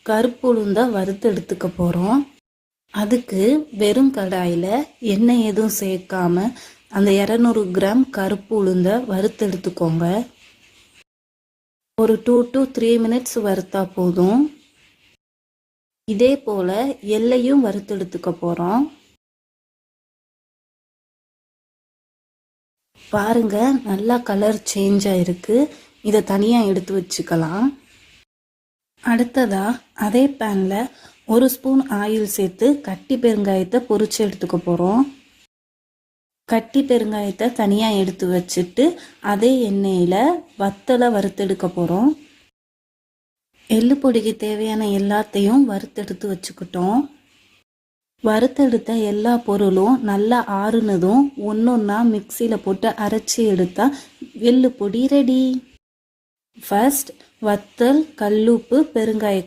கருப்பு உளுந்தை வறுத்து எடுத்துக்க போகிறோம். அதுக்கு வெறும் கடாயில் எண்ணெய் எதுவும் சேர்க்காம அந்த 200 கிராம் கருப்பு உளுந்தை வறுத்து எடுத்துக்கோங்க. ஒரு 2 to 3 மினிட்ஸ் வறுத்தா போதும். இதே போல் எள்ளையும் வறுத்து எடுத்துக்க போகிறோம். பாருங்க, நல்லா கலர் சேஞ்ச் ஆயிருக்கு. இதை தனியாக எடுத்து வச்சுக்கலாம். அடுத்ததா அதே பேனில் 1 ஸ்பூன் ஆயில் சேர்த்து கட்டி பெருங்காயத்தை பொரிச்சு எடுத்துக்க போகிறோம். கட்டி பெருங்காயத்தை தனியாக எடுத்து வச்சுட்டு அதே எண்ணெயில் வத்தலை வறுத்தெடுக்க போகிறோம். எள்ளு பொடிக்கு தேவையான எல்லாத்தையும் வறுத்தெடுத்து வச்சுக்கிட்டோம். வறுத்தெடுத்த எல்லா பொருளும் நல்லா ஆறுனதும் ஒன்றா மிக்சியில் போட்டு அரைச்சி எடுத்தால் எள்ளு பொடி ரெடி. ஃபர்ஸ்ட் வத்தல், கல்லுப்பு, பெருங்காய